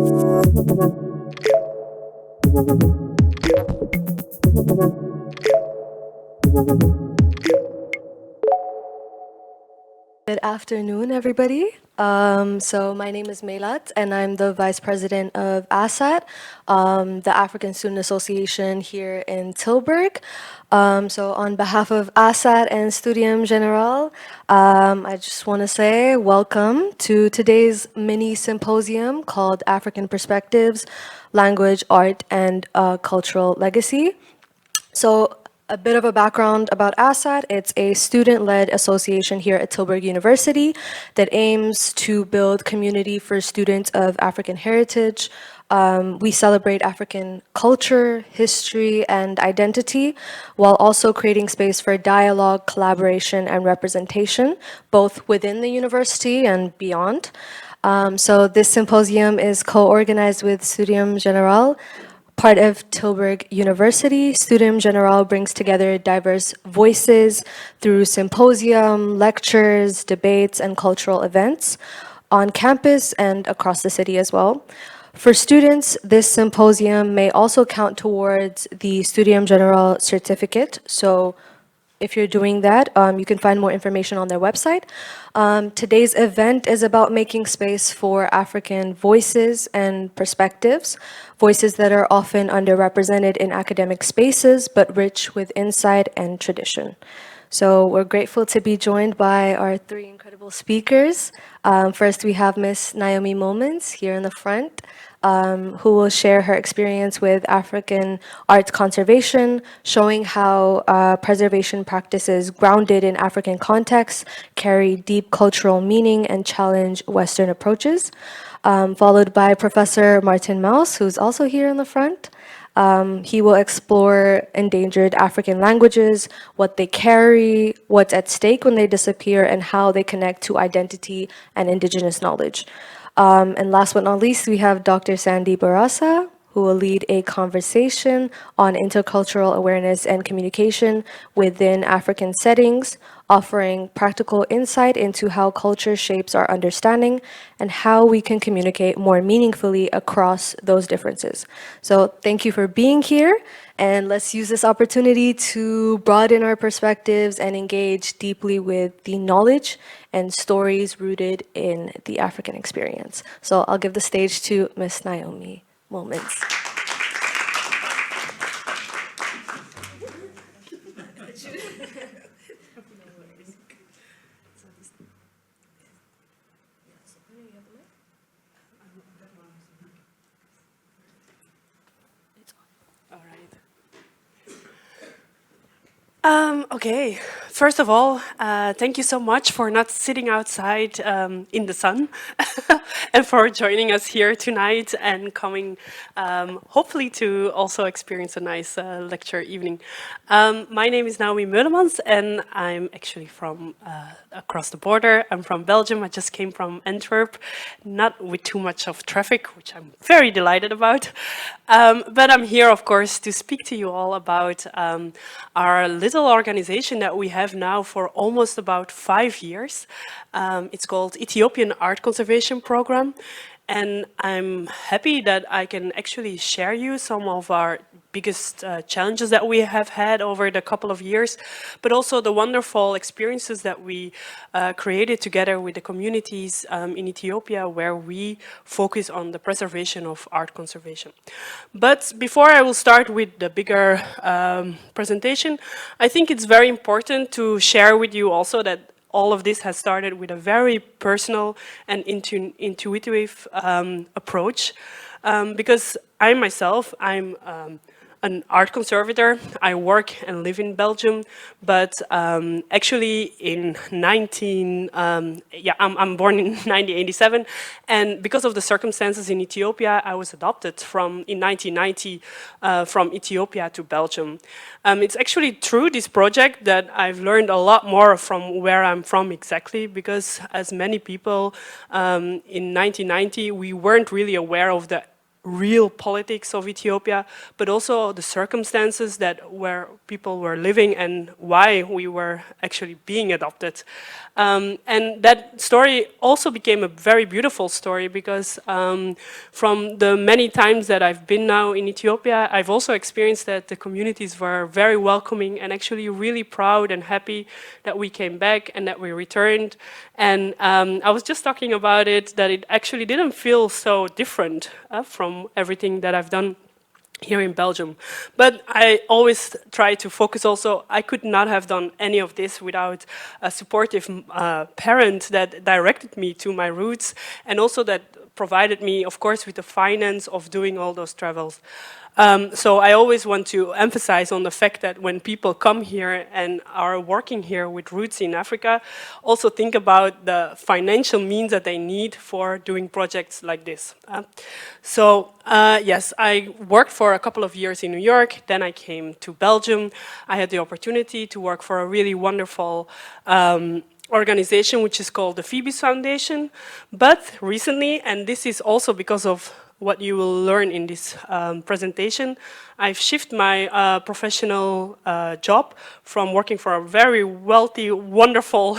Good afternoon, everybody. So my name is Meilat, and I'm the Vice President of ASAT, the African Student Association here in Tilburg. So on behalf of ASAT and Studium Generale, I just want to say welcome to today's mini symposium called African Perspectives, Language, Art, and Cultural Legacy. So a bit of a background about ASAT. It's a student-led association here at Tilburg University that aims to build community for students of African heritage. We celebrate African culture, history, and identity, while also creating space for dialogue, collaboration, and representation, both within the university and beyond. So this symposium is co-organized with Studium Generale, part of Tilburg University. Studium Generale brings together diverse voices through symposium, lectures, debates, and cultural events on campus and across the city as well. For students, this symposium may also count towards the Studium Generale certificate. So if you're doing that, you can find more information on their website. Today's event is about making space for African voices and perspectives, voices that are often underrepresented in academic spaces, but rich with insight and tradition. So we're grateful to be joined by our three incredible speakers. First, we have Ms. Naomi Moments here in the front, who will share her experience with African art conservation, showing how preservation practices grounded in African contexts carry deep cultural meaning and challenge Western approaches. Followed by Professor Martin Maus, who's also here in the front. He will explore endangered African languages, what they carry, what's at stake when they disappear, and how they connect to identity and indigenous knowledge. And last but not least, we have Dr. Sandy Barasa, who will lead a conversation on intercultural awareness and communication within African settings, offering practical insight into how culture shapes our understanding and how we can communicate more meaningfully across those differences. So thank you for being here, and let's use this opportunity to broaden our perspectives and engage deeply with the knowledge and stories rooted in the African experience. So I'll give the stage to Ms. Naomi Moments. Okay, first of all, thank you so much for not sitting outside in the sun and for joining us here tonight and coming hopefully to also experience a nice lecture evening. My name is Naomi Meulemans and I'm actually from across the border. I'm from Belgium. I just came from Antwerp, not with too much of traffic, which I'm very delighted about. But I'm here, of course, to speak to you all about our little organization that we have now for almost about 5 years. It's called Ethiopian Art Conservation Program. And I'm happy that I can actually share you some of our biggest challenges that we have had over the couple of years, but also the wonderful experiences that we created together with the communities in Ethiopia, where we focus on the preservation of art conservation. But before I will start with the bigger presentation, I think it's very important to share with you also that all of this has started with a very personal and intuitive approach, because I myself, I'm an art conservator. I work and live in Belgium, but actually in I'm born in 1987, and because of the circumstances in Ethiopia, I was adopted in 1990 from Ethiopia to Belgium. It's actually through this project that I've learned a lot more from where I'm from exactly, because as many people in 1990, we weren't really aware of the real politics of Ethiopia, but also the circumstances that where people were living and why we were actually being adopted. And that story also became a very beautiful story because from the many times that I've been now in Ethiopia, I've also experienced that the communities were very welcoming and actually really proud and happy that we came back and that we returned. And I was just talking about it, that it actually didn't feel so different from everything that I've done here in Belgium. But I always try to focus also, I could not have done any of this without a supportive parent that directed me to my roots and also that provided me, of course, with the finance of doing all those travels. So I always want to emphasize on the fact that when people come here and are working here with roots in Africa, also think about the financial means that they need for doing projects like this. Yes, I worked for a couple of years in New York, then I came to Belgium. I had the opportunity to work for a really wonderful organization which is called the 𝗠𝗿𝙁 Foundation. But recently, and this is also because of what you will learn in this presentation, I've shifted my professional job from working for a very wealthy, wonderful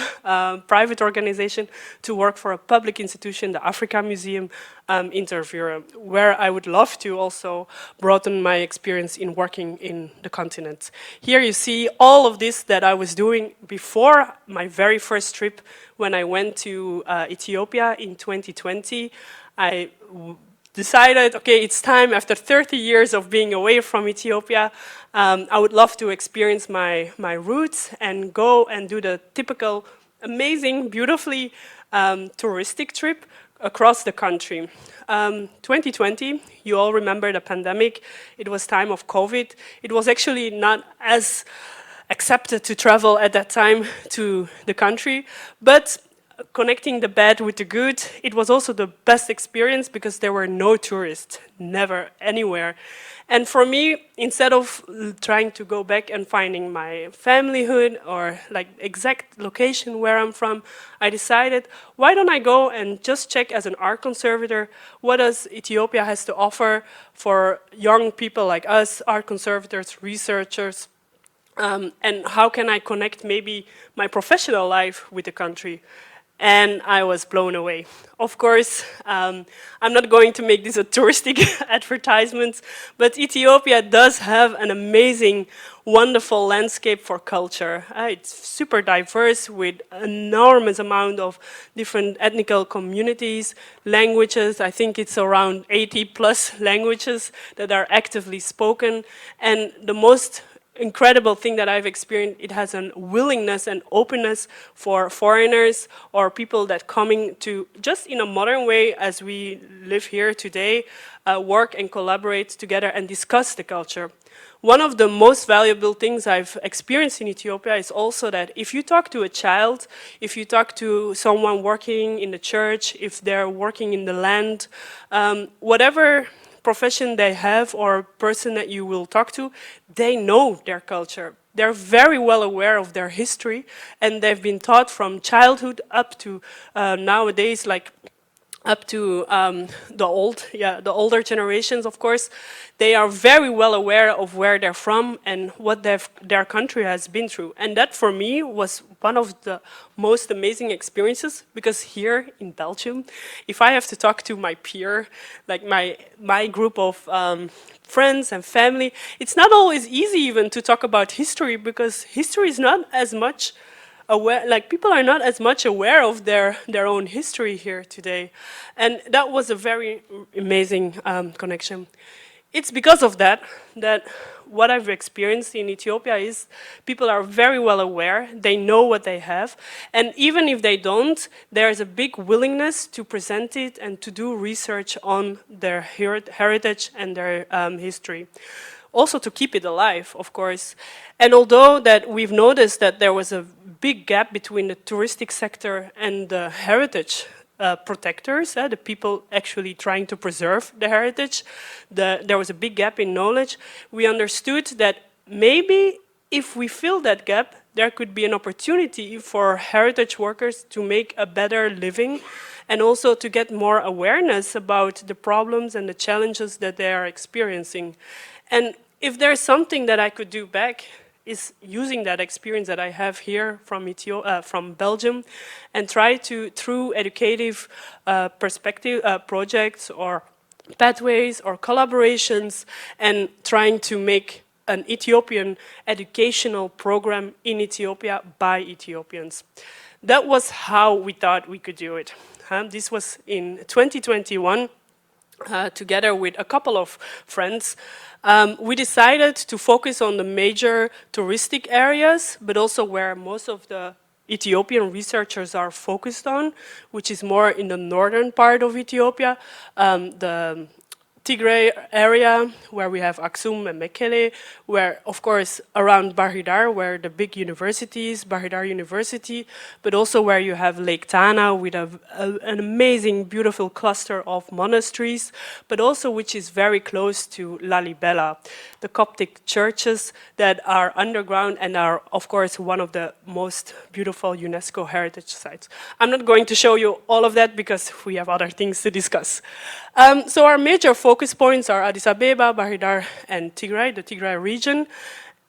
private organization to work for a public institution, the Africa Museum interviewer, where I would love to also broaden my experience in working in the continent. Here you see all of this that I was doing before my very first trip when I went to Ethiopia in 2020. I decided, okay, it's time after 30 years of being away from Ethiopia, I would love to experience my roots and go and do the typical amazing, beautifully touristic trip across the country. 2020, you all remember the pandemic. It was time of COVID. It was actually not as accepted to travel at that time to the country, but connecting the bad with the good, it was also the best experience because there were no tourists, never, anywhere. And for me, instead of trying to go back and finding my familyhood or like exact location where I'm from, I decided, why don't I go and just check as an art conservator what does Ethiopia has to offer for young people like us, art conservators, researchers, and how can I connect maybe my professional life with the country? And I was blown away. Of course, I'm not going to make this a touristic advertisement, but Ethiopia does have an amazing, wonderful landscape for culture. It's super diverse with enormous amount of different ethnical communities, languages. I think it's around 80 plus languages that are actively spoken. And the most incredible thing that I've experienced, it has a willingness and openness for foreigners or people that coming to, just in a modern way as we live here today, work and collaborate together and discuss the culture. One of the most valuable things I've experienced in Ethiopia is also that if you talk to a child, if you talk to someone working in the church, if they're working in the land, whatever profession they have or person that you will talk to, they know their culture. They're very well aware of their history and they've been taught from childhood up to nowadays, like up to the older generations, of course. They are very well aware of where they're from and what their country has been through. And that for me was one of the most amazing experiences, because here in Belgium, if I have to talk to my peer, like my group of friends and family, it's not always easy even to talk about history, because history is not as much aware, like people are not as much aware of their own history here today. And that was a very amazing connection. It's because of that what I've experienced in Ethiopia is people are very well aware, they know what they have, and even if they don't, there's a big willingness to present it and to do research on their heritage and their history. Also to keep it alive, of course. And although that we've noticed that there was a big gap between the touristic sector and the heritage protectors, the people actually trying to preserve the heritage, there was a big gap in knowledge. We understood that maybe if we fill that gap, there could be an opportunity for heritage workers to make a better living and also to get more awareness about the problems and the challenges that they are experiencing. And if there's something that I could do back, is using that experience that I have here from Belgium and try to, through educative perspective projects or pathways or collaborations, and trying to make an Ethiopian educational program in Ethiopia by Ethiopians. That was how we thought we could do it. This was in 2021. Together with a couple of friends, we decided to focus on the major touristic areas, but also where most of the Ethiopian researchers are focused on, which is more in the northern part of Ethiopia, the Tigray area, where we have Aksum and Mekele, where, of course, around Bahir Dar, where the big universities, Bahir Dar University, but also where you have Lake Tana with an amazing, beautiful cluster of monasteries, but also which is very close to Lalibela, the Coptic churches that are underground and are, of course, one of the most beautiful UNESCO heritage sites. I'm not going to show you all of that because we have other things to discuss. So our major focus points are Addis Ababa, Bahir Dar, and Tigray, the Tigray region.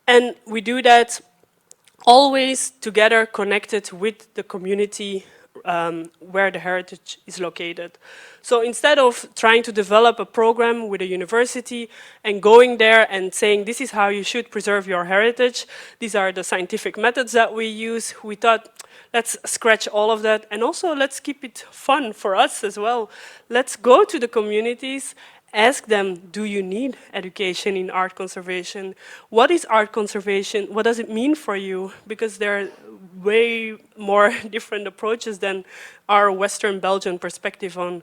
And we do that always together connected with the community where the heritage is located. So instead of trying to develop a program with a university and going there and saying this is how you should preserve your heritage, these are the scientific methods that we use, we thought let's scratch all of that and also let's keep it fun for us as well. Let's go to the communities, ask them, do you need education in art conservation? What is art conservation? What does it mean for you? Because there are way more different approaches than our Western Belgian perspective on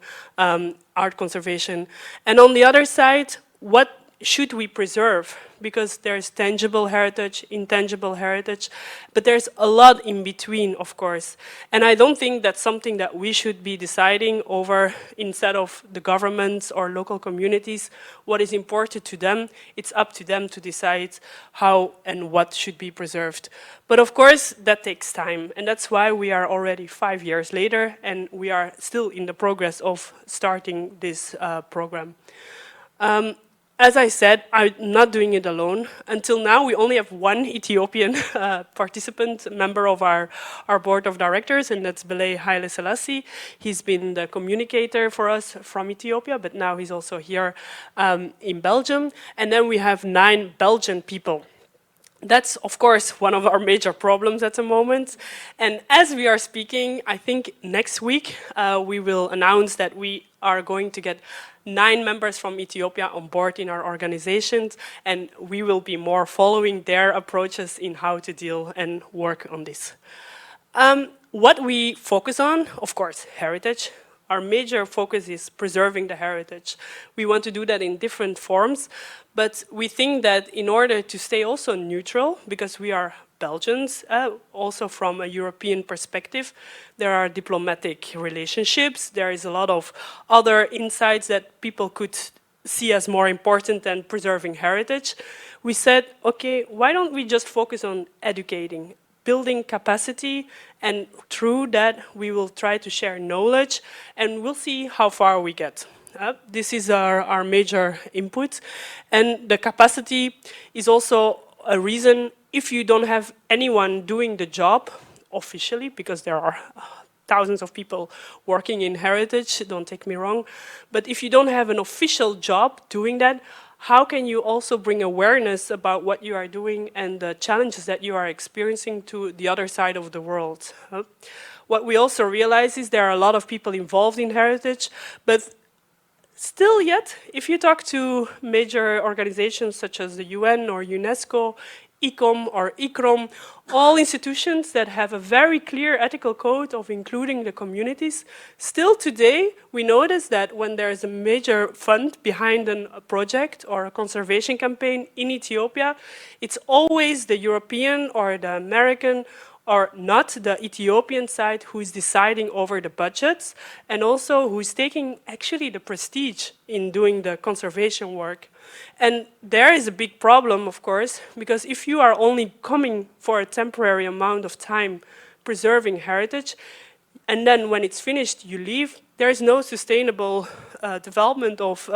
art conservation. And on the other side, what should we preserve? Because there's tangible heritage, intangible heritage, but there's a lot in between, of course. And I don't think that's something that we should be deciding over instead of the governments or local communities. What is important to them, it's up to them to decide how and what should be preserved. But of course, that takes time. And that's why we are already 5 years later, and we are still in the progress of starting this program. As I said, I'm not doing it alone. Until now, we only have one Ethiopian participant, member of our board of directors, and that's 𝗉𝙖𝙤𝙤𝙁. He's been the communicator for us from Ethiopia, but now he's also here in Belgium. And then we have 9 Belgian people. That's, of course, one of our major problems at the moment. And as we are speaking, I think next week we will announce that we are going to get 9 members from Ethiopia on board in our organizations, and we will be more following their approaches in how to deal and work on this. What we focus on, of course, heritage. Our major focus is preserving the heritage. We want to do that in different forms, but we think that in order to stay also neutral, because we are Belgians, also from a European perspective, there are diplomatic relationships, there is a lot of other insights that people could see as more important than preserving heritage. We said, okay, why don't we just focus on educating, building capacity, and through that we will try to share knowledge and we'll see how far we get. This is our major input, and the capacity is also a reason if you don't have anyone doing the job officially, because there are thousands of people working in heritage, don't take me wrong, but if you don't have an official job doing that, how can you also bring awareness about what you are doing and the challenges that you are experiencing to the other side of the world? What we also realize is there are a lot of people involved in heritage, but still yet, if you talk to major organizations such as the UN or UNESCO, ICOM or ICROM, all institutions that have a very clear ethical code of including the communities, still today we notice that when there is a major fund behind a project or a conservation campaign in Ethiopia, it's always the European or the American or not the Ethiopian side who is deciding over the budgets and also who is taking actually the prestige in doing the conservation work. And there is a big problem, of course, because if you are only coming for a temporary amount of time preserving heritage, and then when it's finished, you leave, there is no sustainable development of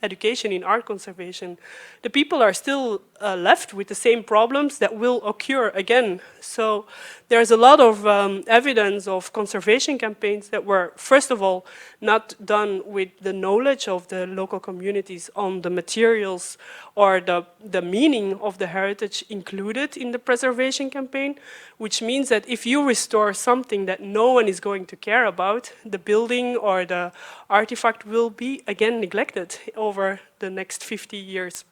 education in art conservation. The people are still left with the same problems that will occur again. So there's a lot of evidence of conservation campaigns that were, first of all, not done with the knowledge of the local communities on the materials or the meaning of the heritage included in the preservation campaign, which means that if you restore something that no one is going to care about, the building or the artifact will be again neglected over the next 50 years.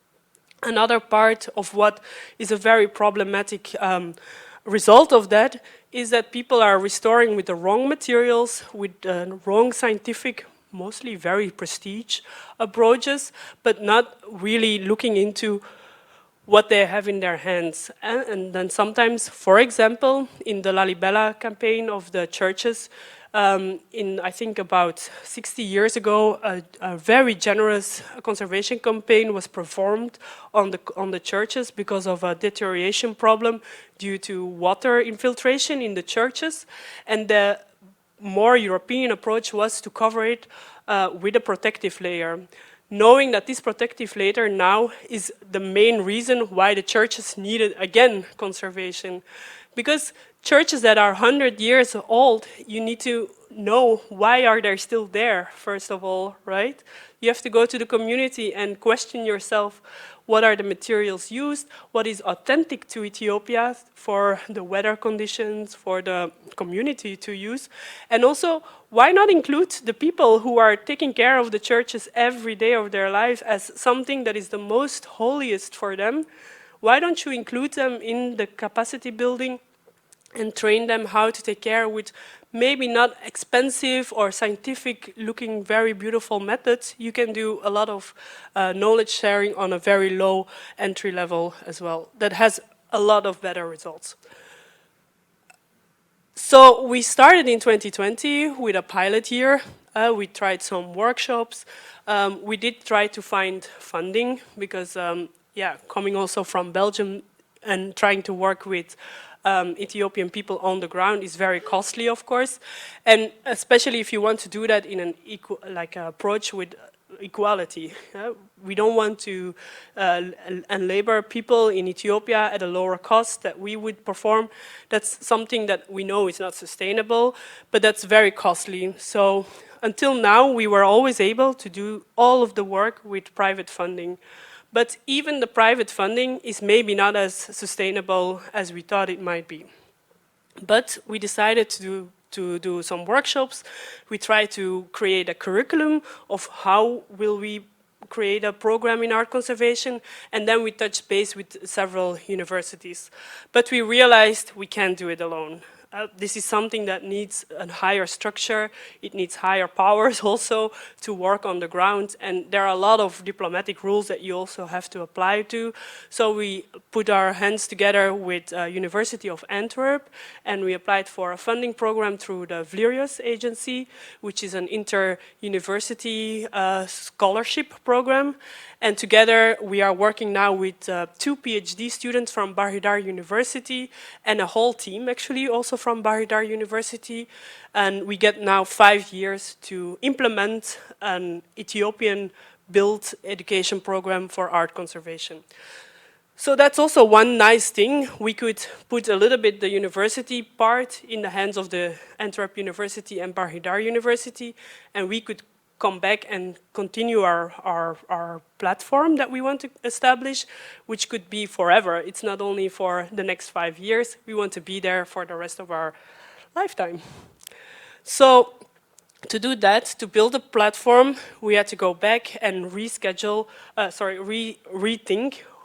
Another part of what is a very problematic result of that is that people are restoring with the wrong materials, with the wrong scientific, mostly very prestige approaches, but not really looking into what they have in their hands. And then sometimes, for example, in the Lalibela campaign of the churches, I think about 60 years ago, a very generous conservation campaign was performed on the churches because of a deterioration problem due to water infiltration in the churches. And the more European approach was to cover it with a protective layer, knowing that this protective layer now is the main reason why the churches needed, again, conservation. Because churches that are 100 years old, you need to know why are they still there, first of all, right? You have to go to the community and question yourself, what are the materials used, what is authentic to Ethiopia for the weather conditions, for the community to use, and also, why not include the people who are taking care of the churches every day of their life as something that is the most holiest for them? Why don't you include them in the capacity building and train them how to take care with maybe not expensive or scientific looking very beautiful methods? You can do a lot of knowledge sharing on a very low entry level as well. That has a lot of better results. So we started in 2020 with a pilot year. We tried some workshops. We did try to find funding because, coming also from Belgium and trying to work with Ethiopian people on the ground is very costly, of course, and especially if you want to do that in an approach with equality. We don't want to labor people in Ethiopia at a lower cost that we would perform. That's something that we know is not sustainable, but that's very costly. So until now, we were always able to do all of the work with private funding. But even the private funding is maybe not as sustainable as we thought it might be. But we decided to do some workshops. We tried to create a curriculum of how will we create a program in art conservation, and then we touched base with several universities. But we realized we can't do it alone. This is something that needs a higher structure. It needs higher powers also to work on the ground. And there are a lot of diplomatic rules that you also have to apply to. So we put our hands together with University of Antwerp, and we applied for a funding program through the 𝗠𝗿𝙁 agency, which is an inter-university scholarship program. And together we are working now with 2 PhD students from 𝗁𝗏𝗏𝗏 University and a whole team actually also from 𝗁𝗏𝗏𝗏 University. And we get now 5 years to implement an Ethiopian built education program for art conservation. So that's also one nice thing. We could put a little bit the university part in the hands of the Antwerp University and 𝗁𝗏𝗏𝗏 University, and we could come back and continue our platform that we want to establish, which could be forever. It's not only for the next 5 years, we want to be there for the rest of our lifetime. So to do that, to build a platform, we had to go back and rethink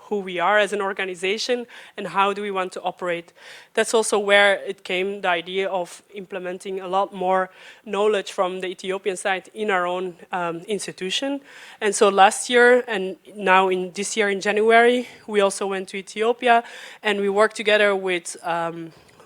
who we are as an organization and how do we want to operate. That's also where it came, the idea of implementing a lot more knowledge from the Ethiopian side in our own institution. And so last year and now in this year in January, we also went to Ethiopia and we worked together with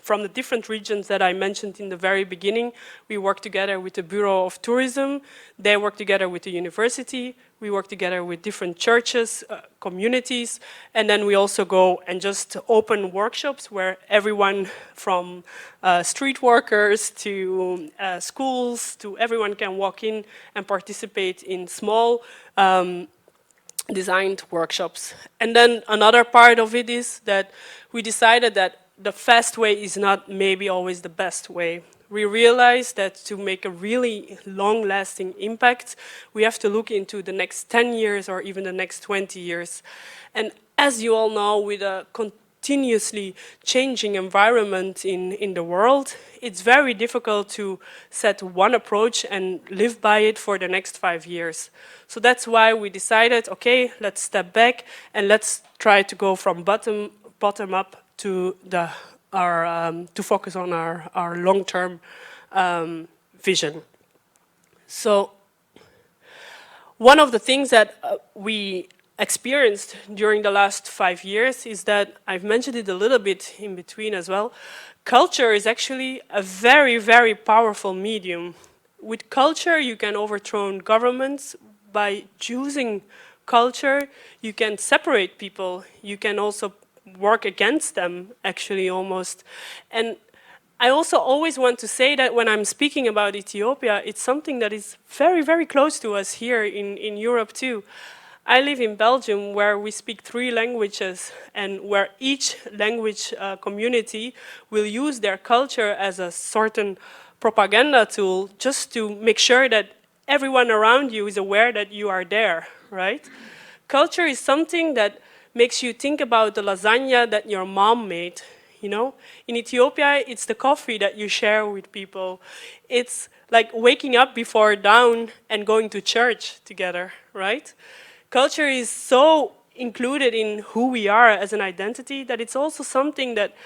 from the different regions that I mentioned in the very beginning. We work together with the Bureau of Tourism. They work together with the university, We work together with different churches, communities, and then we also go and just open workshops where everyone from street workers to schools to everyone can walk in and participate in small designed workshops. And then another part of it is that we decided that the fast way is not maybe always the best way. We realized that to make a really long-lasting impact, we have to look into the next 10 years or even the next 20 years. And as you all know, with a continuously changing environment in the world, it's very difficult to set one approach and live by it for the next 5 years. So that's why we decided, okay, let's step back and let's try to go from bottom up to to focus on our long-term vision. So one of the things that we experienced during the last 5 years is that, I've mentioned it a little bit in between as well, culture is actually a very, very powerful medium. With culture, you can overthrow governments. By choosing culture, you can separate people. You can also work against them, actually, almost. And I also always want to say that when I'm speaking about Ethiopia, it's something that is very, very close to us here in Europe too. I live in Belgium, where we speak 3 languages and where each language community will use their culture as a certain propaganda tool just to make sure that everyone around you is aware that you are there, right? Culture is something that makes you think about the lasagna that your mom made, you know? In Ethiopia, it's the coffee that you share with people. It's like waking up before dawn and going to church together, right? Culture is so included in who we are as an identity that it's also something that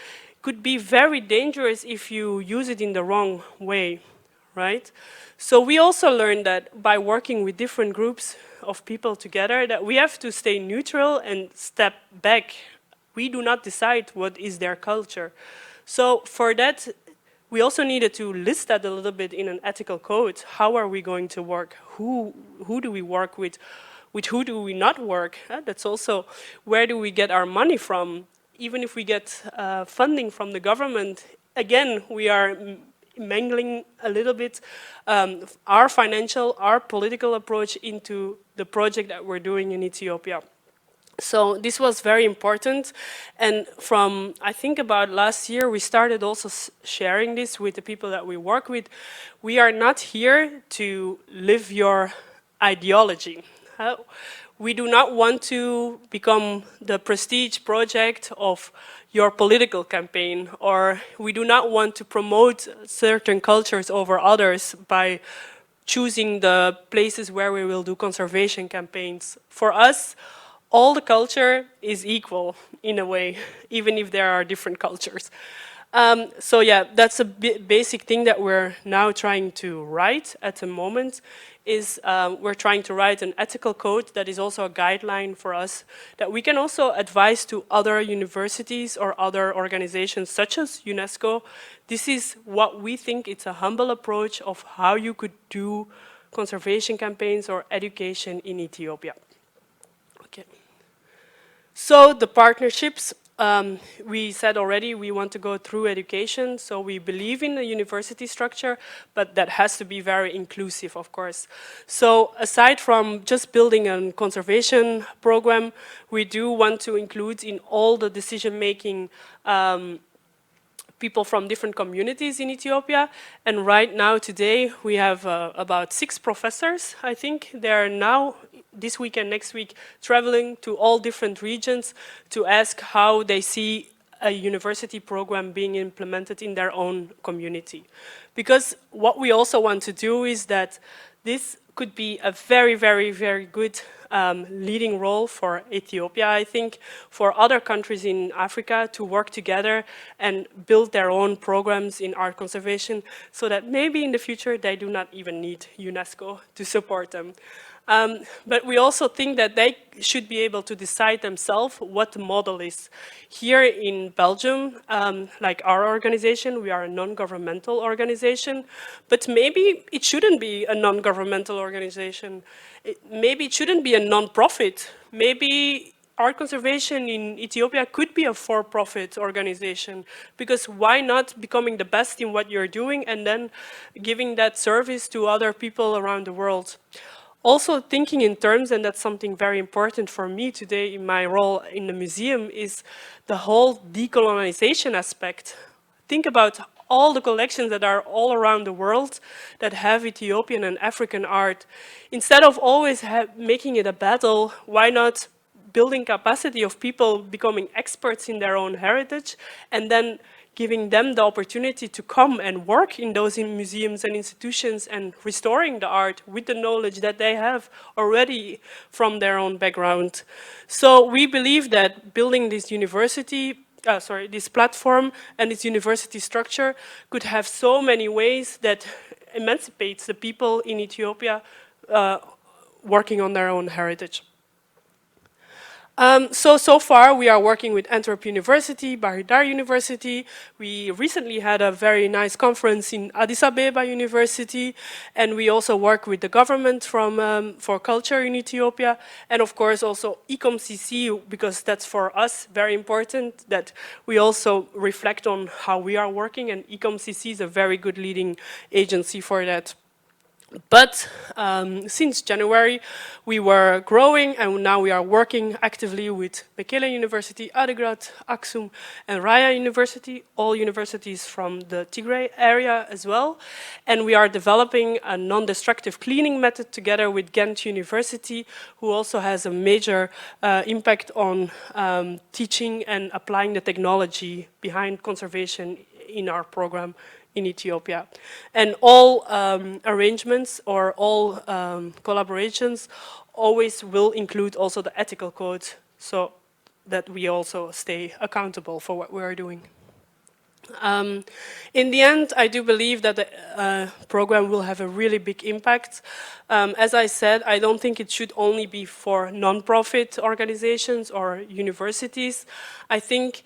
could be very dangerous if you use it in the wrong way, right? So we also learned that by working with different groups of people together, that we have to stay neutral and step back. We do not decide what is their culture. So for that, we also needed to list that a little bit in an ethical code. How are we going to work? Who do we work with? With who do we not work? That's also, where do we get our money from? Even if we get funding from the government, again, we are mangling a little bit our financial, our political approach into the project that we're doing in Ethiopia. So this was very important, and from, I think about last year, we started also sharing this with the people that we work with. We are not here to live your ideology. We do not want to become the prestige project of your political campaign, or we do not want to promote certain cultures over others by choosing the places where we will do conservation campaigns. For us, all the culture is equal in a way, even if there are different cultures. So yeah, that's a basic thing that we're now trying to write at the moment, is we're trying to write an ethical code that is also a guideline for us, that we can also advise to other universities or other organizations such as UNESCO. This is what we think it's a humble approach of how you could do conservation campaigns or education in Ethiopia. Okay. So the partnerships, we said already we want to go through education, so we believe in the university structure, but that has to be very inclusive, of course. So aside from just building a conservation program, we do want to include in all the decision-making people from different communities in Ethiopia. And right now, today, we have about 6 professors, I think. They are now, this week and next week, traveling to all different regions to ask how they see a university program being implemented in their own community. Because what we also want to do is that this could be a very, very, very good leading role for Ethiopia, I think, for other countries in Africa to work together and build their own programs in art conservation, so that maybe in the future they do not even need UNESCO to support them. But we also think that they should be able to decide themselves what the model is. Here in Belgium, like our organization, we are a non-governmental organization, but maybe it shouldn't be a non-governmental organization. Maybe it shouldn't be a non-profit. Maybe art conservation in Ethiopia could be a for-profit organization, because why not becoming the best in what you're doing and then giving that service to other people around the world? Also thinking in terms, and that's something very important for me today in my role in the museum, is the whole decolonization aspect. Think about all the collections that are all around the world that have Ethiopian and African art. Instead of always making it a battle, why not building capacity of people becoming experts in their own heritage, and then giving them the opportunity to come and work in those museums and institutions and restoring the art with the knowledge that they have already from their own background. So we believe that building this this platform and this university structure could have so many ways that emancipates the people in Ethiopia working on their own heritage. So far we are working with Antwerp University, 𝙤𝙤𝙪𝙡𝙁 University. We recently had a very nice conference in Addis Ababa University, and we also work with the government for culture in Ethiopia, and of course also 𝗂𝘂𝑐c, because that's for us very important, that we also reflect on how we are working, and 𝗂𝘂𝑐c is a very good leading agency for that. But since January, we were growing, and now we are working actively with Mekelle University, Adigrat, Aksum, and Raya University, all universities from the Tigray area as well. And we are developing a non-destructive cleaning method together with Ghent University, who also has a major impact on teaching and applying the technology behind conservation in our program in Ethiopia. And all arrangements or all collaborations always will include also the ethical code, so that we also stay accountable for what we are doing. In the end, I do believe that the program will have a really big impact. As I said, I don't think it should only be for non-profit organizations or universities. I think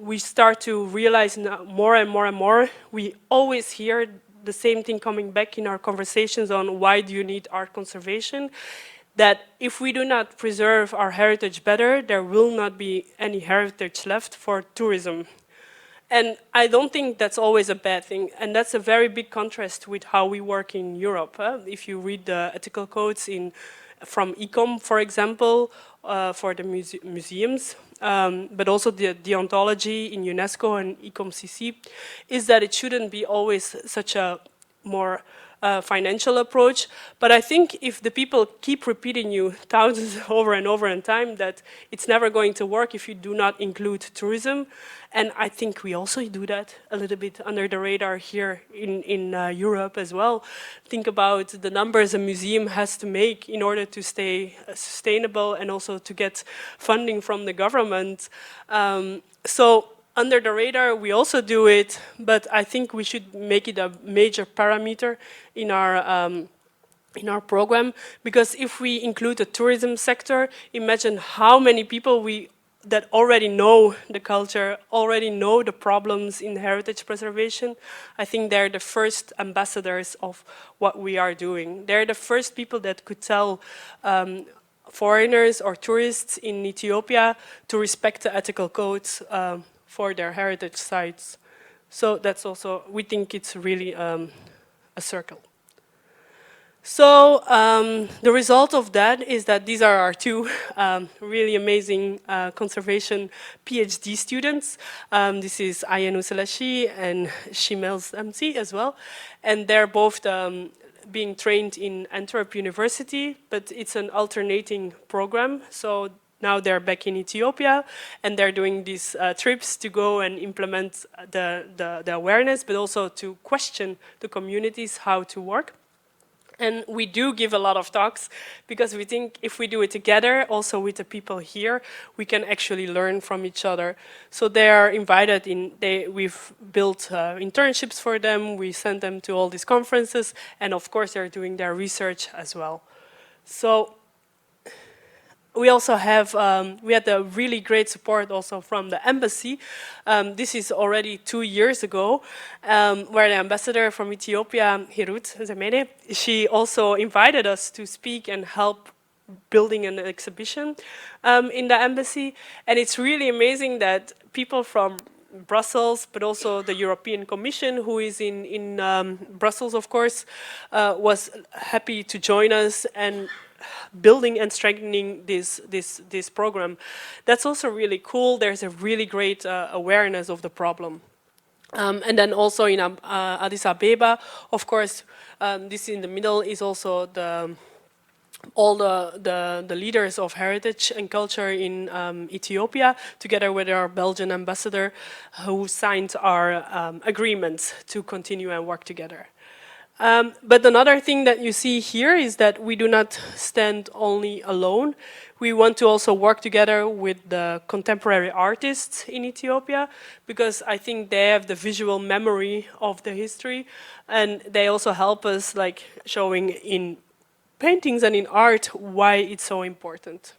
we start to realize now more and more and more, we always hear the same thing coming back in our conversations on why do you need art conservation, that if we do not preserve our heritage better, there will not be any heritage left for tourism. And I don't think that's always a bad thing, and that's a very big contrast with how we work in Europe. If you read the ethical codes from ICOM, for example, for the museums, but also the deontology in UNESCO and 𝗂𝘂𝑐c, is that it shouldn't be always such a more financial approach. But I think if the people keep repeating you thousands over and over in time that it's never going to work if you do not include tourism, and I think we also do that a little bit under the radar here in Europe as well. Think about the numbers a museum has to make in order to stay sustainable and also to get funding from the government. So under the radar, we also do it, but I think we should make it a major parameter in our program, because if we include the tourism sector, imagine how many people that already know the culture, already know the problems in heritage preservation. I think they're the first ambassadors of what we are doing. They're the first people that could tell foreigners or tourists in Ethiopia to respect the ethical codes for their heritage sites. So that's also, we think it's really a circle. So the result of that is that these are our two really amazing conservation PhD students. This is 𝗂𝘂𝙤𝙁 and 𝗠𝗂𝗿𝘁 as well. And they're both being trained in Antwerp University, but it's an alternating program. So now they're back in Ethiopia, and they're doing these trips to go and implement the awareness, but also to question the communities how to work. And we do give a lot of talks, because we think if we do it together, also with the people here, we can actually learn from each other. So they are invited in, we've built internships for them, we send them to all these conferences, and of course they're doing their research as well. So we also have, we had a really great support also from the embassy. This is already 2 years ago, where the ambassador from Ethiopia, 𝗍𝙗𝙤𝙤𝙤, she also invited us to speak and help building an exhibition in the embassy. And it's really amazing that people from Brussels, but also the European Commission, who is in Brussels, of course, was happy to join us and building and strengthening this program. That's also really cool. There's a really great awareness of the problem. And then also in Addis Ababa, of course, this in the middle is also all the leaders of heritage and culture in Ethiopia, together with our Belgian ambassador, who signed our agreement to continue and work together. But another thing that you see here is that we do not stand only alone. We want to also work together with the contemporary artists in Ethiopia, because I think they have the visual memory of the history, and they also help us like showing in paintings and in art why it's so important.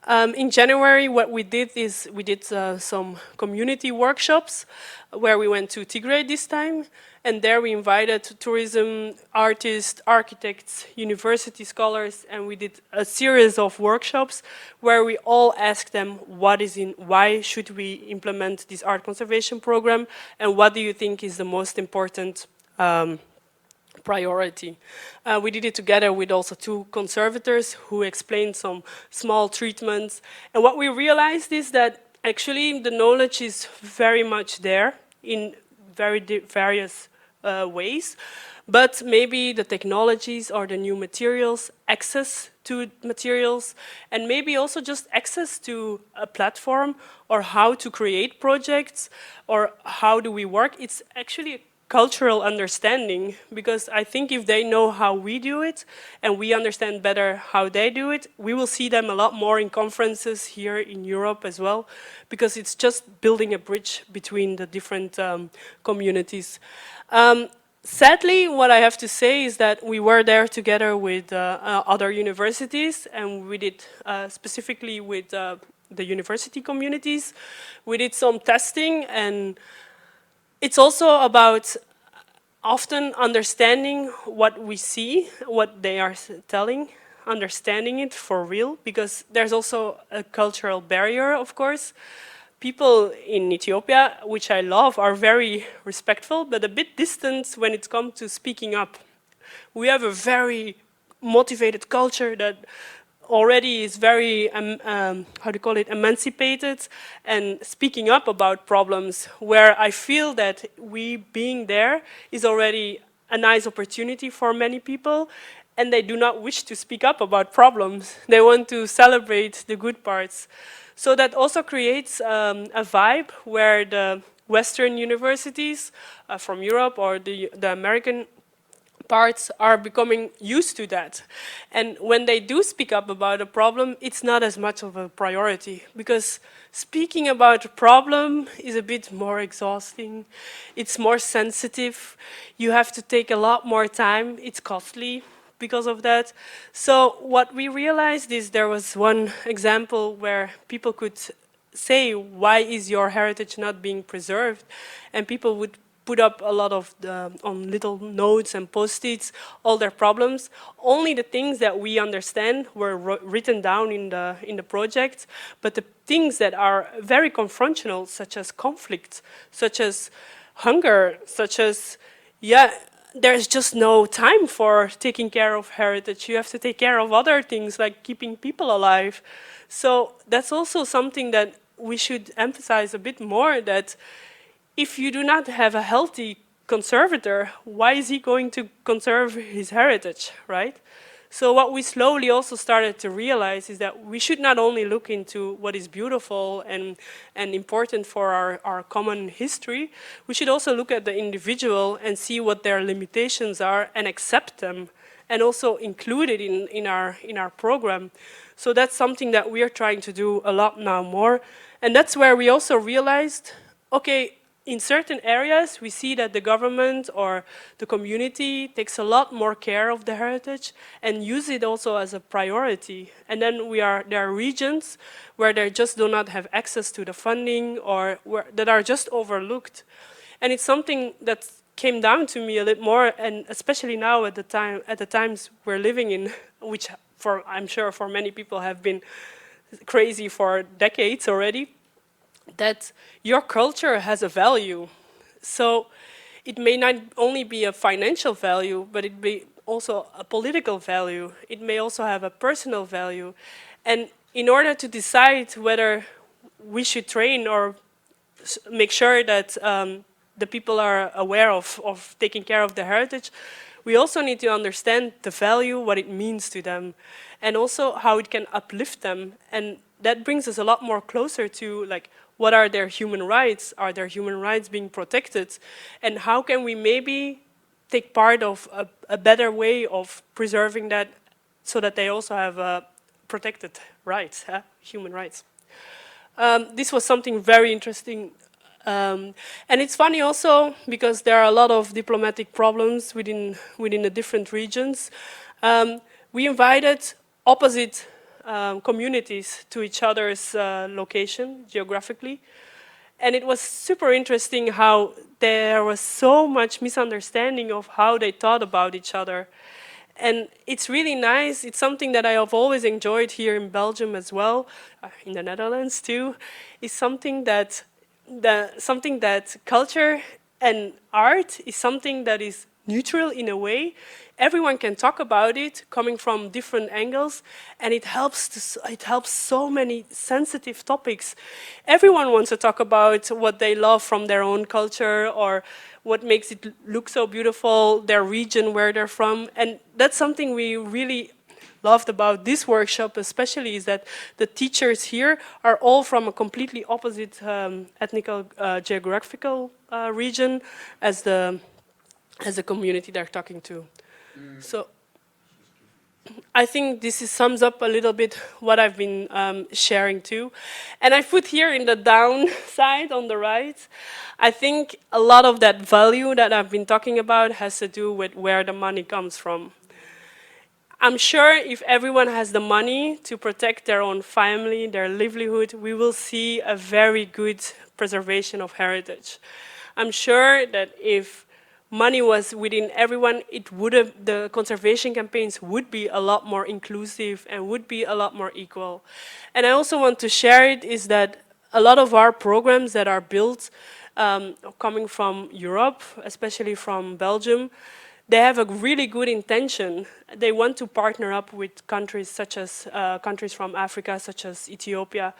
In January, what we did is we did some community workshops where we went to Tigray this time, and there we invited tourism artists, architects, university scholars, and we did a series of workshops where we all asked them why should we implement this art conservation program, and what do you think is the most important priority. We did it together with also 2 conservators who explained some small treatments. And what we realized is that actually the knowledge is very much there in various ways, but maybe the technologies or the new materials, access to materials, and maybe also just access to a platform or how to create projects or how do we work. It's actually cultural understanding, because I think if they know how we do it and we understand better how they do it, we will see them a lot more in conferences here in Europe as well, because it's just building a bridge between the different communities. Sadly, what I have to say is that we were there together with other universities, and we did specifically with the university communities. We did some testing, and it's also about often understanding what we see, what they are telling, understanding it for real, because there's also a cultural barrier, of course. People in Ethiopia, which I love, are very respectful, but a bit distant when it comes to speaking up. We have a very motivated culture that already is very, how do you call it, emancipated and speaking up about problems, where I feel that we being there is already a nice opportunity for many people, and they do not wish to speak up about problems. They want to celebrate the good parts. So that also creates a vibe where the Western universities from Europe or the American parts are becoming used to that. And when they do speak up about a problem, it's not as much of a priority, because speaking about a problem is a bit more exhausting. It's more sensitive. You have to take a lot more time. It's costly because of that. So what we realized is there was one example where people could say, why is your heritage not being preserved? And people would put up a lot of on little notes and post-its, all their problems. Only the things that we understand were written down in the project, but the things that are very confrontational, such as conflict, such as hunger, such as, there's just no time for taking care of heritage. You have to take care of other things like keeping people alive. So that's also something that we should emphasize a bit more, that if you do not have a healthy conservator, why is he going to conserve his heritage, right? So what we slowly also started to realize is that we should not only look into what is beautiful and important for our common history, we should also look at the individual and see what their limitations are and accept them, and also include it in our program. So that's something that we are trying to do a lot now more. And that's where we also realized, okay, in certain areas, we see that the government or the community takes a lot more care of the heritage and use it also as a priority. And then there are regions where they just do not have access to the funding or that are just overlooked. And it's something that came down to me a little more, and especially now at the times we're living in, which I'm sure for many people have been crazy for decades already, that your culture has a value. So it may not only be a financial value, but it may also a political value. It may also have a personal value. And in order to decide whether we should train or make sure that the people are aware of taking care of their heritage, we also need to understand the value, what it means to them, and also how it can uplift them. And that brings us a lot more closer to, like, what are their human rights? Are their human rights being protected? And how can we maybe take part of a better way of preserving that so that they also have protected rights, human rights? This was something very interesting. And it's funny also because there are a lot of diplomatic problems within the different regions. We invited opposite communities to each other's location geographically. And it was super interesting how there was so much misunderstanding of how they thought about each other. And it's really nice. It's something that I have always enjoyed here in Belgium as well, in the Netherlands too. Is something that culture and art is something that is neutral in a way. Everyone can talk about it, coming from different angles, and it helps so many sensitive topics. Everyone wants to talk about what they love from their own culture or what makes it look so beautiful, their region, where they're from. And that's something we really loved about this workshop especially, is that the teachers here are all from a completely opposite ethnical, geographical region as the community they're talking to. So I think this sums up a little bit what I've been sharing too. And I put here in the down side on the right, I think a lot of that value that I've been talking about has to do with where the money comes from. I'm sure if everyone has the money to protect their own family, their livelihood, we will see a very good preservation of heritage. I'm sure that if money was within everyone, the conservation campaigns would be a lot more inclusive and would be a lot more equal. And I also want to share it is that a lot of our programs that are built coming from Europe, especially from Belgium, they have a really good intention. They want to partner up with countries such as countries from Africa, such as Ethiopia.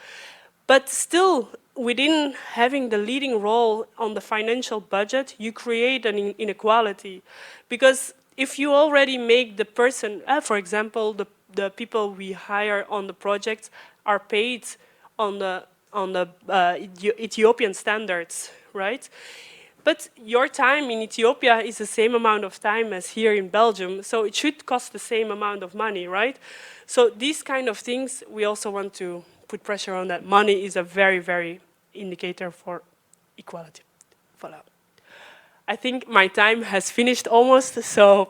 But still, within having the leading role on the financial budget, you create an inequality. Because if you already make the person, for example, the people we hire on the projects are paid on the Ethiopian standards, right? But your time in Ethiopia is the same amount of time as here in Belgium, so it should cost the same amount of money, right? So these kind of things, we also want to put pressure on that. Money is a very, very indicator for equality. Voilà. I think my time has finished almost, so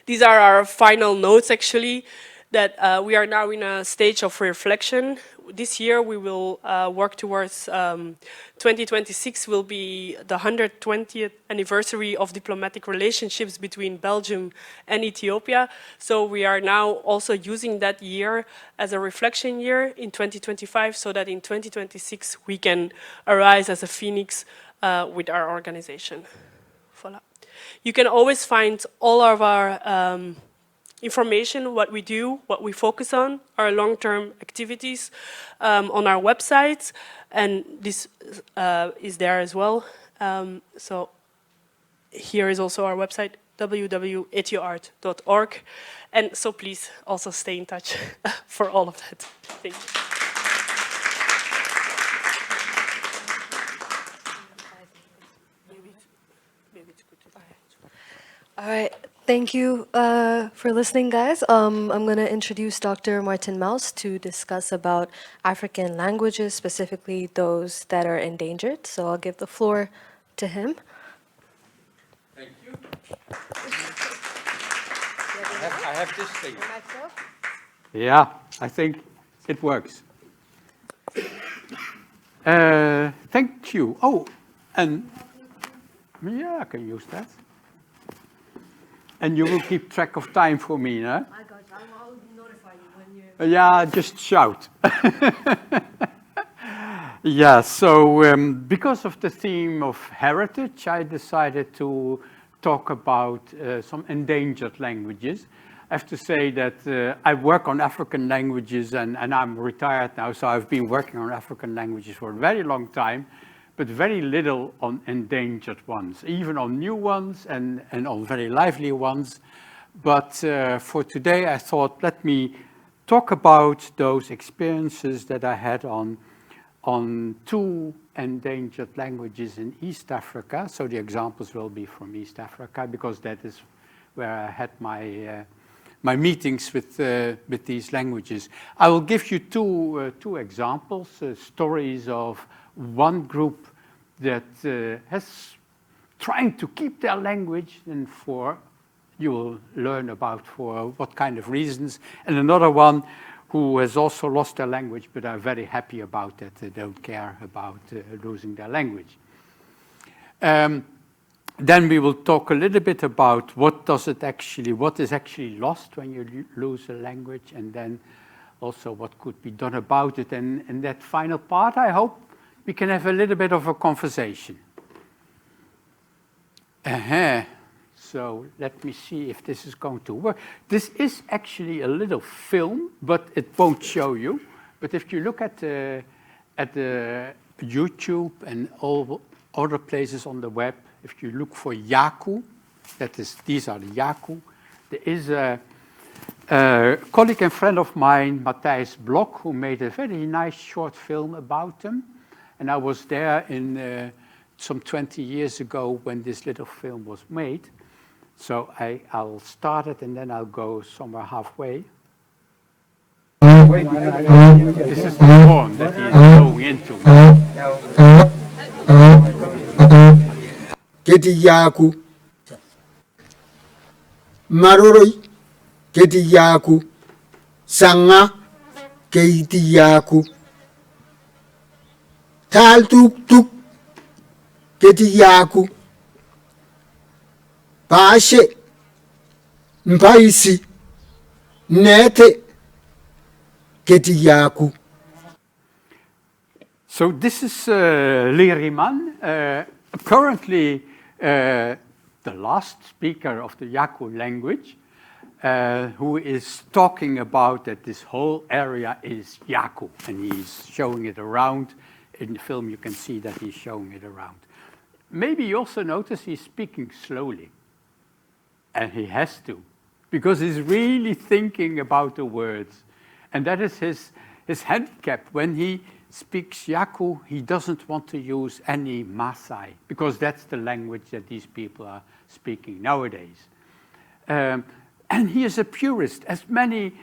these are our final notes actually, that we are now in a stage of reflection. This year we will work towards 2026 will be the 120th anniversary of diplomatic relationships between Belgium and Ethiopia. So we are now also using that year as a reflection year in 2025 so that in 2026 we can arise as a phoenix with our organization. Voilà. You can always find all of our information, what we do, what we focus on, our long-term activities on our website, and this is there as well. So here is also our website, www.ethioart.org, and so please also stay in touch for all of that. Thank you. All right. Thank you for listening, guys. I'm going to introduce Dr. Martin Maus to discuss about African languages, specifically those that are endangered. So I'll give the floor to him. Thank you. I have this thing. Yeah, I think it works. Thank you. Oh, and yeah, I can use that. And you will keep track of time for me, no? I got you. I'll notify you when you're... Yeah, just shout. Yeah, so because of the theme of heritage, I decided to talk about some endangered languages. I have to say that I work on African languages and I'm retired now, so I've been working on African languages for a very long time, but very little on endangered ones, even on new ones and on very lively ones. But for today, I thought, let me talk about those experiences that I had on two endangered languages in East Africa. So the examples will be from East Africa, because that is where I had my meetings with these languages. I will give you two examples, stories of one group that has trying to keep their language, and you will learn about for what kind of reasons, and another one who has also lost their language but are very happy about it. They don't care about losing their language. Then we will talk a little bit about what is actually lost when you lose a language, and then also what could be done about it. And in that final part, I hope we can have a little bit of a conversation. So let me see if this is going to work. This is actually a little film, but it won't show you. But if you look at the YouTube and all other places on the web, if you look for Yaku, these are the Yaku. There is a colleague and friend of mine, Matthijs Blok, who made a very nice short film about them. And I was there in some 20 years ago when this little film was made. So I'll start it and then I'll go somewhere halfway. This is the horn that he is going into. Ketiyaku Maroroi Ketiyaku Sanga Keitiyaku Tal tuk tuk Ketiyaku Pashe Mpaisi Nete Ketiyaku. So this is 𝙤𝙤𝙤𝙤, currently the last speaker of the Yaku language, who is talking about that this whole area is Yaku, and he's showing it around. In the film you can see that he's showing it around. Maybe you also notice he's speaking slowly. And he has to, because he's really thinking about the words. And that is his handicap. When he speaks Yaku, he doesn't want to use any Maasai, because that's the language that these people are speaking nowadays. And he is a purist, as many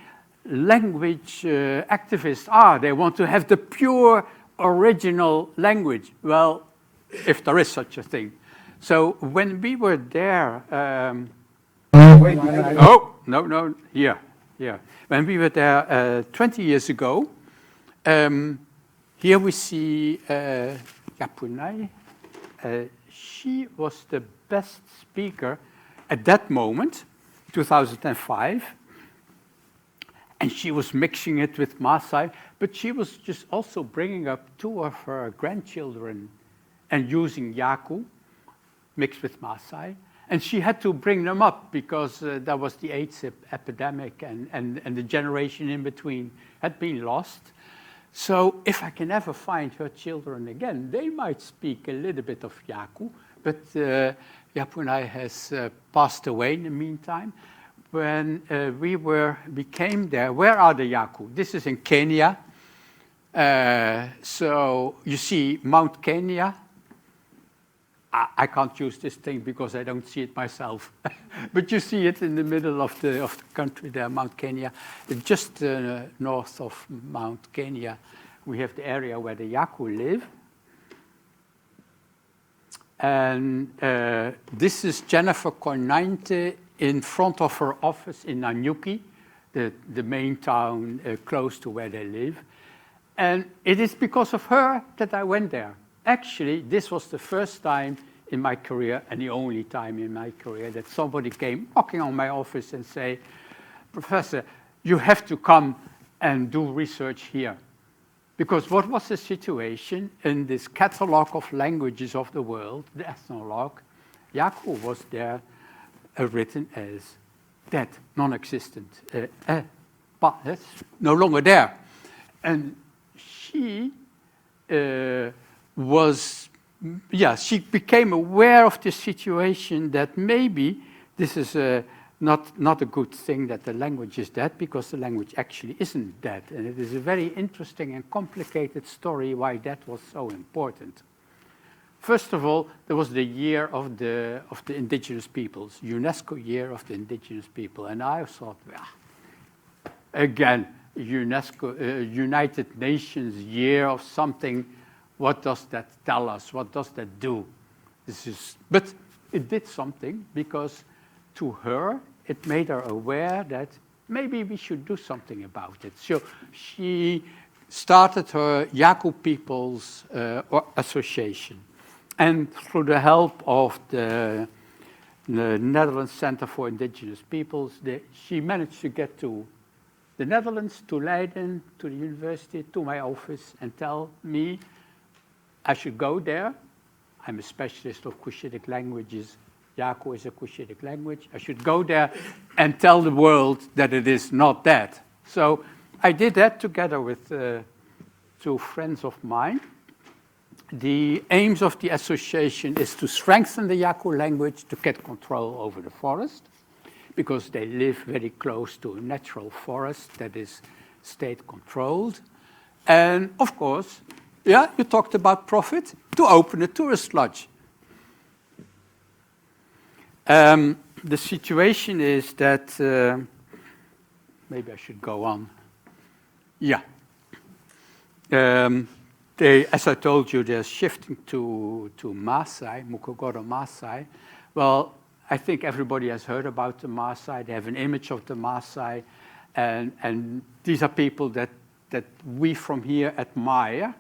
language activists are. They want to have the pure original language. Well, if there is such a thing. So when we were there, oh, no, here. When we were there 20 years ago, here we see 𝗠𝗿𝙁𝙁. She was the best speaker at that moment, 2005. And she was mixing it with Maasai, but she was just also bringing up two of her grandchildren and using Yaku mixed with Maasai. And she had to bring them up because there was the AIDS epidemic and the generation in between had been lost. So if I can ever find her children again, they might speak a little bit of Yaku, but 𝗠𝗿𝙁𝙁 has passed away in the meantime. When we came there, where are the Yaku? This is in Kenya. So you see Mount Kenya. I can't use this thing because I don't see it myself. But you see it in the middle of the country there, Mount Kenya. Just north of Mount Kenya, we have the area where the Yaku live. And this is Jennifer Koinante in front of her office in Nanyuki, the main town close to where they live. And it is because of her that I went there. Actually, this was the first time in my career, and the only time in my career, that somebody came knocking on my office and say, "Professor, you have to come and do research here." Because what was the situation in this catalog of languages of the world, the ethnologue, Yaku was there written as dead, non-existent, but that's no longer there. And she she became aware of the situation that maybe this is not a good thing that the language is dead, because the language actually isn't dead. And it is a very interesting and complicated story why that was so important. First of all, there was the year of the indigenous peoples, UNESCO Year of the Indigenous People. And I thought, again, UNESCO, United Nations Year of something. What does that tell us? What does that do? But it did something, because to her, it made her aware that maybe we should do something about it. So she started her Yaku Peoples Association. And through the help of the Netherlands Center for Indigenous Peoples, she managed to get to the Netherlands, to Leiden, to the university, to my office, and tell me I should go there. I'm a specialist of Cushitic languages. Yaku is a Cushitic language. I should go there and tell the world that it is not that. So I did that together with two friends of mine. The aims of the association is to strengthen the Yaku language, to get control over the forest, because they live very close to a natural forest that is state-controlled. And of course, you talked about profit, to open a tourist lodge. The situation is that, maybe I should go on. Yeah. As I told you, they're shifting to Maasai, Mukogoro Maasai. Well, I think everybody has heard about the Maasai. They have an image of the Maasai. And these are people that we from here admire.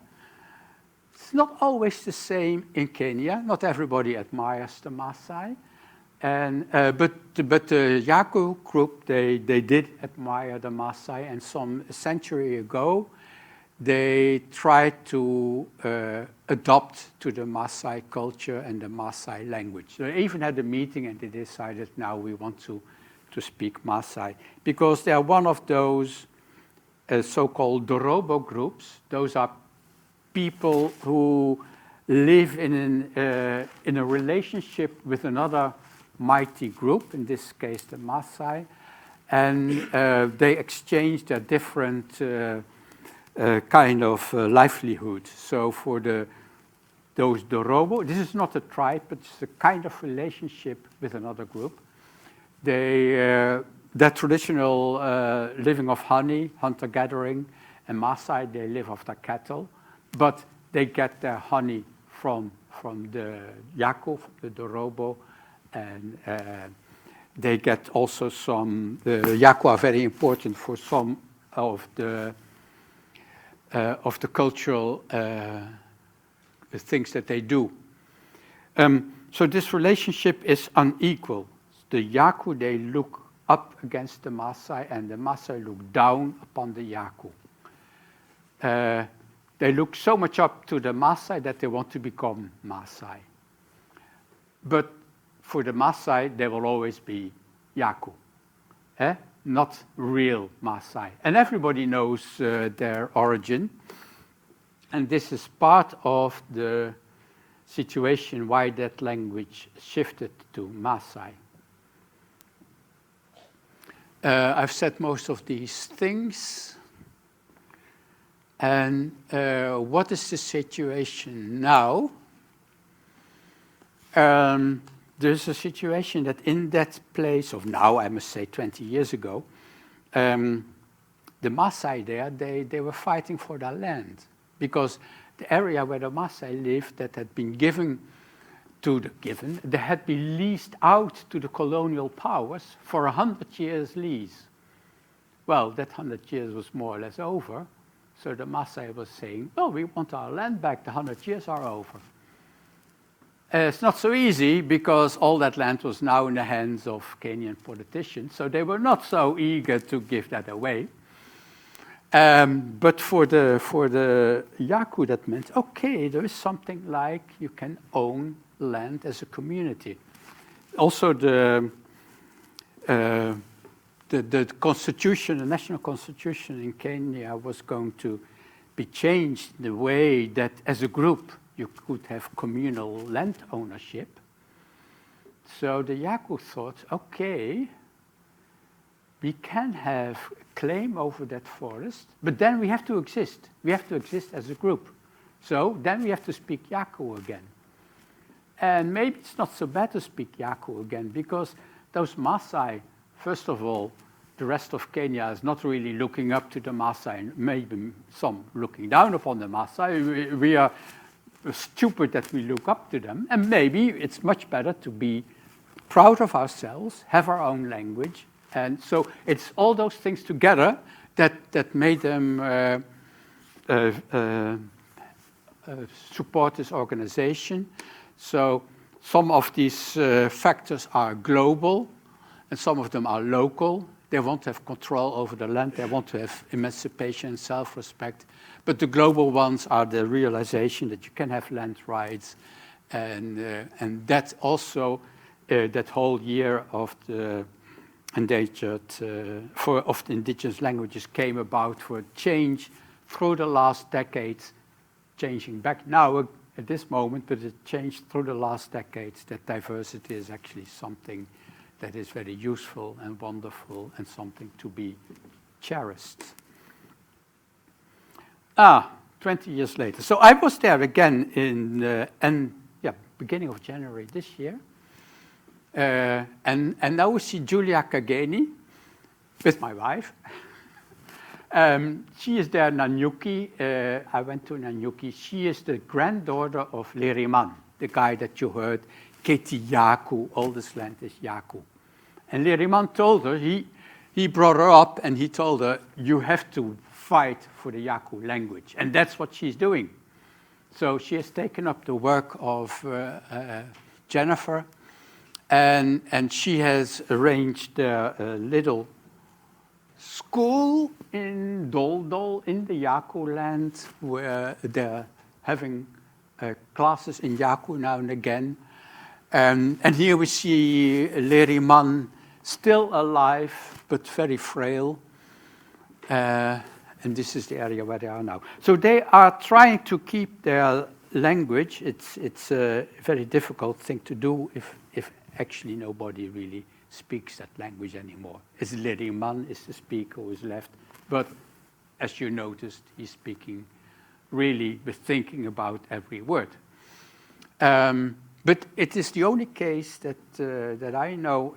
It's not always the same in Kenya. Not everybody admires the Maasai. But the Yaku group, they did admire the Maasai. And a century ago, they tried to adopt to the Maasai culture and the Maasai language. They even had a meeting, and they decided, now we want to speak Maasai, because they are one of those so-called Dorobo groups. Those are people who live in a relationship with another mighty group, in this case the Maasai, and they exchange their different kind of livelihood. So for those Dorobo, this is not a tribe, but it's a kind of relationship with another group. Their traditional living of honey, hunter-gathering, and Maasai, they live off their cattle, but they get their honey from the Yaku, the Dorobo, and they get also the Yaku are very important for some of the cultural things that they do. So this relationship is unequal. The Yaku, they look up against the Maasai, and the Maasai look down upon the Yaku. They look so much up to the Maasai that they want to become Maasai. But for the Maasai, they will always be Yaku, not real Maasai. And everybody knows their origin. And this is part of the situation why that language shifted to Maasai. I've said most of these things. And what is the situation now? there's a situation that in that place of now, I must say 20 years ago, the Maasai there, they were fighting for their land because the area where the Maasai lived that had been they had been leased out to the colonial powers for 100 years lease. Well, that 100 years was more or less over, so the Maasai was saying, well, we want our land back, the 100 years are over. It's not so easy because all that land was now in the hands of Kenyan politicians, so they were not so eager to give that away. But for the Yaku, that meant, okay, there is something like you can own land as a community. Also, the constitution, the national constitution in Kenya was going to be changed in the way that as a group you could have communal land ownership. So the Yaku thought, okay, we can have claim over that forest, but then we have to exist. We have to exist as a group. So then we have to speak Yaku again. And maybe it's not so bad to speak Yaku again, because those Maasai, first of all, the rest of Kenya is not really looking up to the Maasai, maybe some looking down upon the Maasai. We are stupid that we look up to them, and maybe it's much better to be proud of ourselves, have our own language. And so it's all those things together that made them support this organization. So some of these factors are global, and some of them are local. They want to have control over the land. They want to have emancipation and self-respect. But the global ones are the realization that you can have land rights. And that also, that whole year of the endangered, of the indigenous languages came about for change through the last decades, changing back now at this moment, but it changed through the last decades, that diversity is actually something that is very useful and wonderful and something to be cherished. 20 years later. So I was there again in beginning of January this year. And now we see Julia Kageni with my wife. She is there, Nanyuki. I went to Nanyuki. She is the granddaughter of Leriman, the guy that you heard, Keti Yaku, all this land is Yaku. And Leriman told her, he brought her up and he told her, you have to fight for the Yaku language. And that's what she's doing. So she has taken up the work of Jennifer, and she has arranged a little school in Doldol in the Yaku land where they're having classes in Yaku now and again. And here we see Leriman still alive, but very frail. And this is the area where they are now. So they are trying to keep their language. It's a very difficult thing to do if actually nobody really speaks that language anymore. As Leriman is the speaker who is left, but as you noticed, he's speaking really with thinking about every word. But it is the only case that I know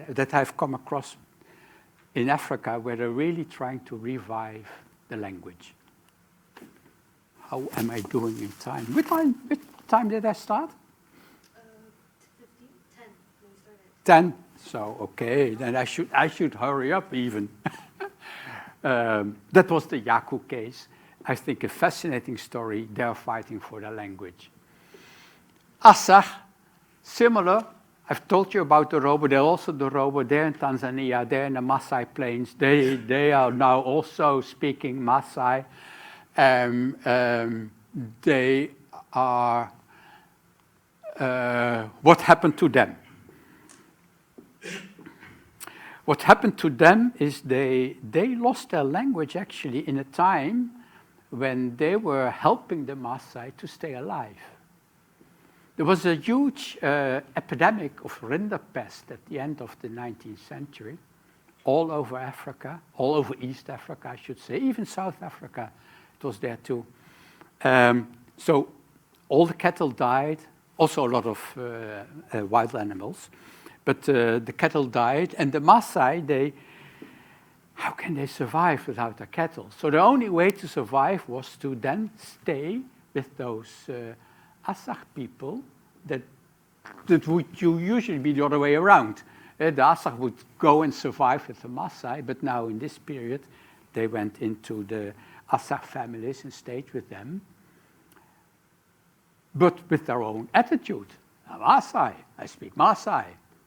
that I've come across in Africa where they're really trying to revive the language. How am I doing in time? What time did I start? 10. So okay, then I should hurry up even. That was the Yaku case. I think a fascinating story. They're fighting for their language. ASAT, similar. I've told you about the Robo. They're also the Robo. They're in Tanzania. They're in the Maasai Plains. They are now also speaking Maasai. They are. What happened to them? What happened to them is they lost their language actually in a time when they were helping the Maasai to stay alive. There was a huge epidemic of rinderpest at the end of the 19th century, all over Africa, all over East Africa, I should say, even South Africa, it was there too. So all the cattle died, also a lot of wild animals. But the cattle died, and the Maasai, how can they survive without their cattle? So the only way to survive was to then stay with those ASAT people that would usually be the other way around. The ASAT would go and survive with the Maasai, but now in this period, they went into the ASAT families and stayed with them, but with their own attitude. Maasai, I speak Maasai.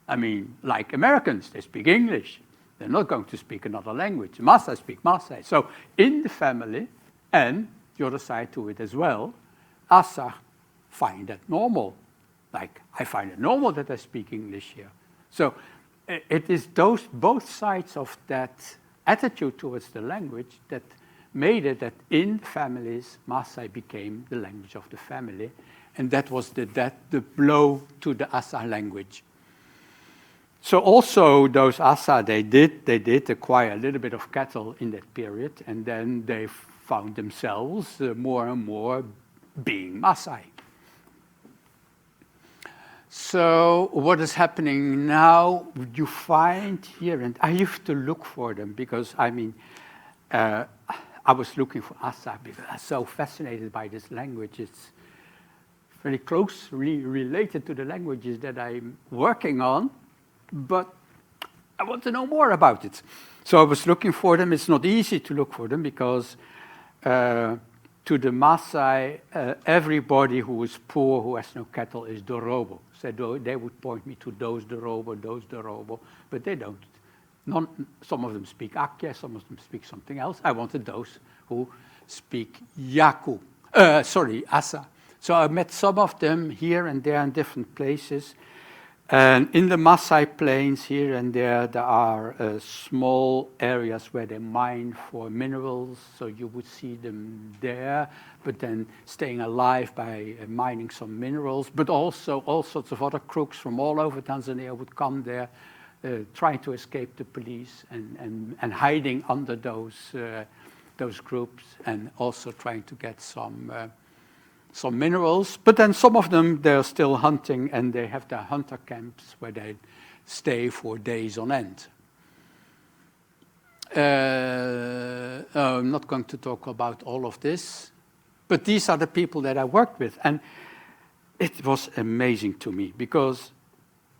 I mean, like Americans, they speak English. They're not going to speak another language. Maasai speak Maasai. So in the family, and the other side to it as well, ASAT find that normal. Like, I find it normal that I speak English here. So it is both sides of that attitude towards the language that made it that in families, Maasai became the language of the family. And that was the blow to the ASAT language. So also those ASAT, they did acquire a little bit of cattle in that period, and then they found themselves more and more being Maasai. So what is happening now, you find here, and I have to look for them because, I mean, I was looking for ASAT because I'm so fascinated by this language. It's very closely related to the languages that I'm working on, but I want to know more about it. So I was looking for them. It's not easy to look for them because to the Maasai, everybody who is poor, who has no cattle, is Dorobo. So they would point me to those Dorobo, but they don't. Some of them speak Akya, some of them speak something else. I wanted those who speak Asa. So I met some of them here and there in different places. And in the Maasai plains here and there are small areas where they mine for minerals. So you would see them there, but then staying alive by mining some minerals. But also all sorts of other crooks from all over Tanzania would come there, trying to escape the police and hiding under those groups, and also trying to get some minerals, but then some of them, they're still hunting, and they have their hunter camps where they stay for days on end. I'm not going to talk about all of this, but these are the people that I worked with, and it was amazing to me because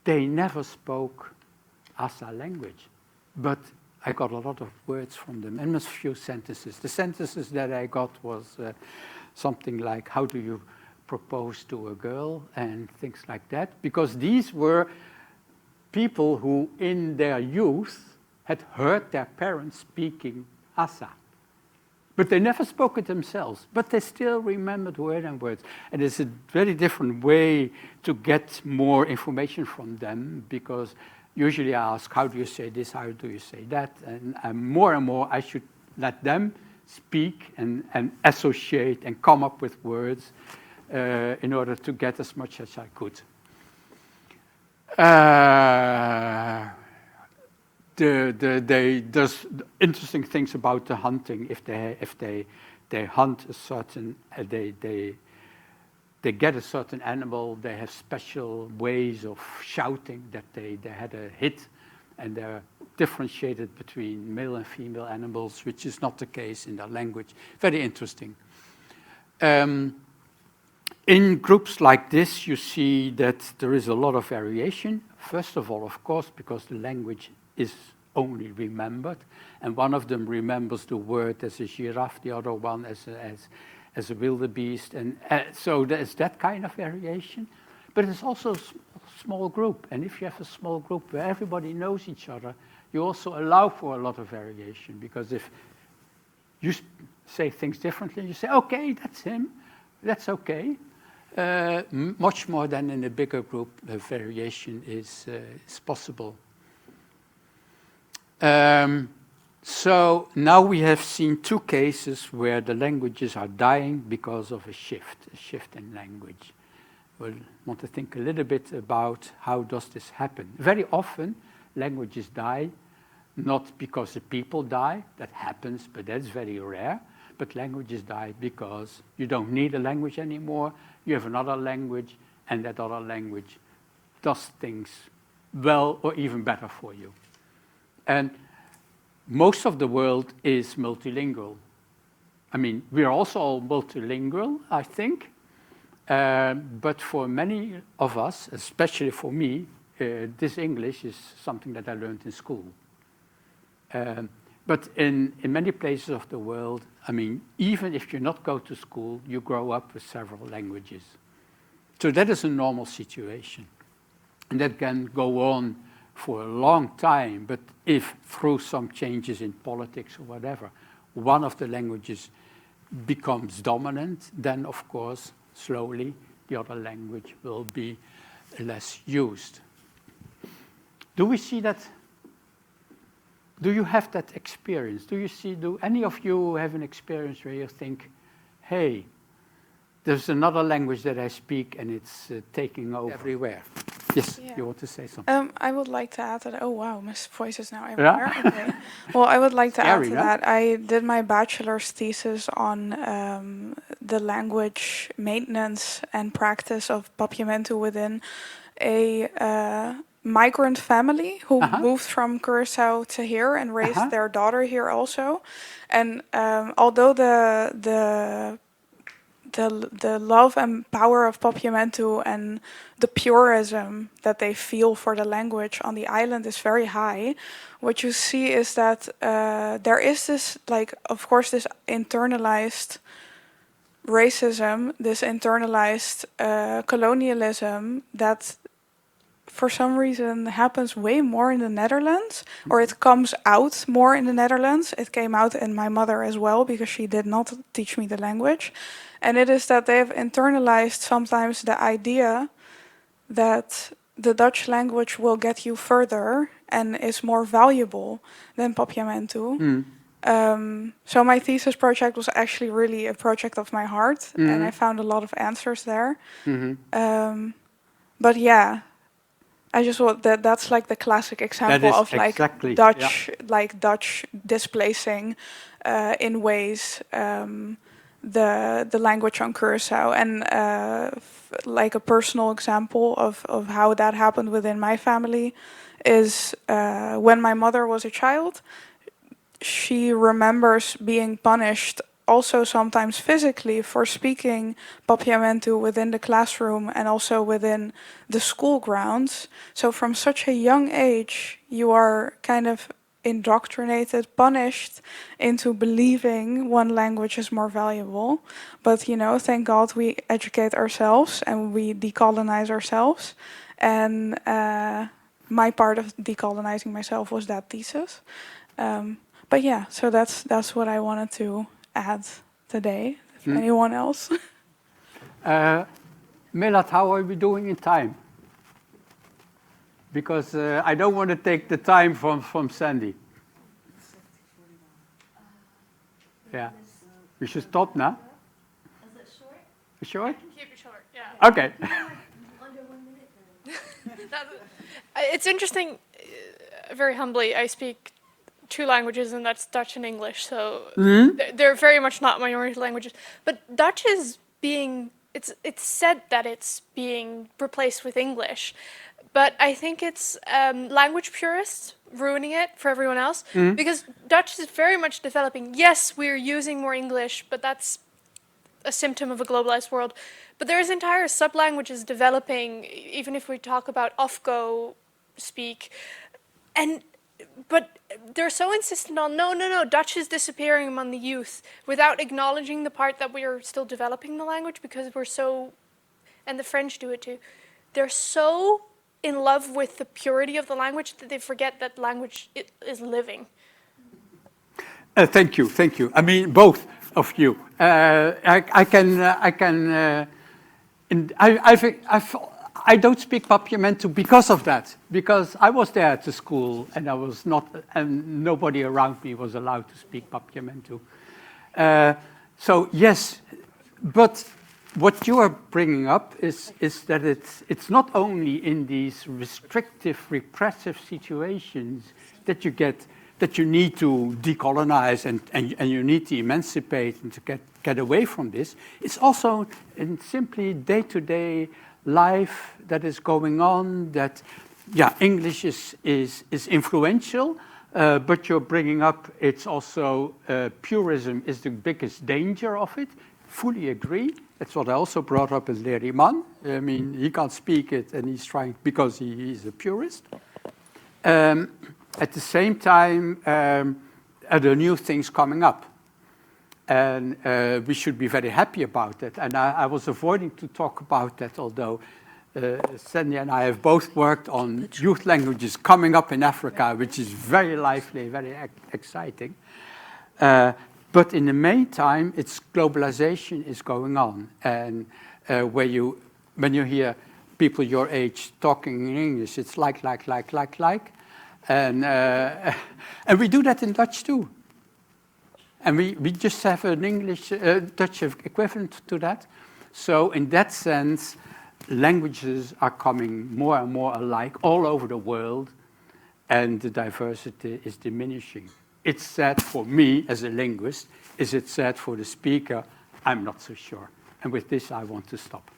they never spoke Asa language, but I got a lot of words from them and a few sentences. The sentences that I got was something like, how do you propose to a girl, and things like that, because these were people who in their youth had heard their parents speaking Asa. But they never spoke it themselves, but they still remembered word and words. And it's a very different way to get more information from them, because usually I ask, how do you say this, how do you say that? And more I should let them speak and associate and come up with words in order to get as much as I could. There's interesting things about the hunting. If they hunt a certain, they get a certain animal, they have special ways of shouting that they had a hit, and they're differentiated between male and female animals, which is not the case in their language. Very interesting. In groups like this, you see that there is a lot of variation. First of all, of course, because the language is only remembered, and one of them remembers the word as a giraffe, the other one as a wildebeest, and so there's that kind of variation. But it's also a small group, and if you have a small group where everybody knows each other, you also allow for a lot of variation, because if you say things differently, you say, okay, that's him, that's okay. Much more than in a bigger group, variation is possible. So now we have seen two cases where the languages are dying because of a shift in language. We'll want to think a little bit about how does this happen. Very often, languages die, not because the people die, that happens, but that's very rare. But languages die because you don't need a language anymore, you have another language, and that other language does things well or even better for you. And most of the world is multilingual. I mean, we are also all multilingual, I think, but for many of us, especially for me, this English is something that I learned in school. But in many places of the world, I mean, even if you not go to school, you grow up with several languages. So that is a normal situation. And that can go on for a long time, but if through some changes in politics or whatever, one of the languages becomes dominant, then of course, slowly, the other language will be less used. Do we see that? Do you have that experience? Do any of you have an experience where you think, hey, there's another language that I speak and it's taking over everywhere? Yes, Yeah. you want to say something? I would like to add that. Oh wow, Miss Voice is now everywhere. Yeah? Okay. Well, I would like to add Scary, to no? that. I did my bachelor's thesis on the language maintenance and practice of Papiamento within a migrant family who moved from Curacao to here and raised their daughter here also. And although the love and power of Papiamento and the purism that they feel for the language on the island is very high, what you see is that there is this, like, of course, this internalized racism, this internalized colonialism that for some reason happens way more in the Netherlands, or it comes out more in the Netherlands. It came out in my mother as well, because she did not teach me the language. And it is that they have internalized sometimes the idea that the Dutch language will get you further and is more valuable than Papiamento. So my thesis project was actually really a project of my heart, and I found a lot of answers there. But yeah, I just thought that that's like the classic example of like exactly, Dutch, like Dutch displacing in ways the language on Curacao, and like a personal example of how that happened within my family is when my mother was a child. She remembers being punished also sometimes physically for speaking Papiamento within the classroom and also within the school grounds. So from such a young age, you are kind of indoctrinated, punished into believing one language is more valuable. But, you know, thank God we educate ourselves and we decolonize ourselves. And my part of decolonizing myself was that thesis. But yeah, so that's what I wanted to add today. If anyone else? Melat, how are we doing in time? Because I don't want to take the time from Sandy. Yeah, we should stop now. Is it short? Short? Keep it short, yeah. Okay. Under 1 minute then. It's interesting, very humbly, I speak 2 languages, and that's Dutch and English, so they're very much not minority languages. But Dutch is being, it's said that it's being replaced with English, but I think it's language purists ruining it for everyone else, because Dutch is very much developing. Yes, we're using more English, but that's a symptom of a globalized world. But there's entire sub-languages developing, even if we talk about Ofgo speak, but they're so insistent on, no, Dutch is disappearing among the youth, without acknowledging the part that we are still developing the language, because we're so, and the French do it too, they're so in love with the purity of the language that they forget that language is living. Thank you. I mean, both of you. I don't speak Papiamento because of that, because I was there at the school and I was not, and nobody around me was allowed to speak Papiamento. So yes, but what you are bringing up is that it's not only in these restrictive, repressive situations that you need to decolonize and you need to emancipate and to get away from this. It's also in simply day-to-day life that is going on, that, yeah, English is influential, but you're bringing up, it's also, purism is the biggest danger of it. Fully agree. That's what I also brought up as 𝙤𝙤𝙤𝙀. I mean, he can't speak it, and he's trying, because he's a purist. At the same time, are there new things coming up? And we should be very happy about that. And I was avoiding to talk about that, although Sandy and I have both worked on youth languages coming up in Africa, which is very lively, very exciting. But in the meantime, it's globalization is going on. And when you hear people your age talking in English, it's like. And we do that in Dutch too. And we just have an English, Dutch equivalent to that. So in that sense, languages are coming more and more alike all over the world, and the diversity is diminishing. It's sad for me as a linguist. Is it sad for the speaker? I'm not so sure. And with this, I want to stop.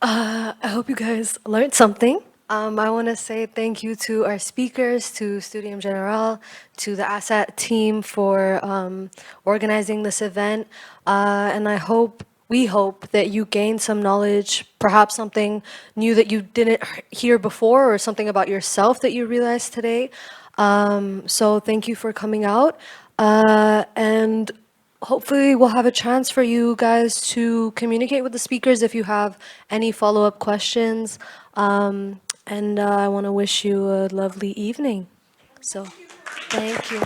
I hope you guys learned something. I want to say thank you to our speakers, to Studium Generale, to the ASAT team for organizing this event. And we hope that you gained some knowledge, perhaps something new that you didn't hear before, or something about yourself that you realized today. So thank you for coming out. And hopefully we'll have a chance for you guys to communicate with the speakers if you have any follow-up questions. And I want to wish you a lovely evening. So, thank you.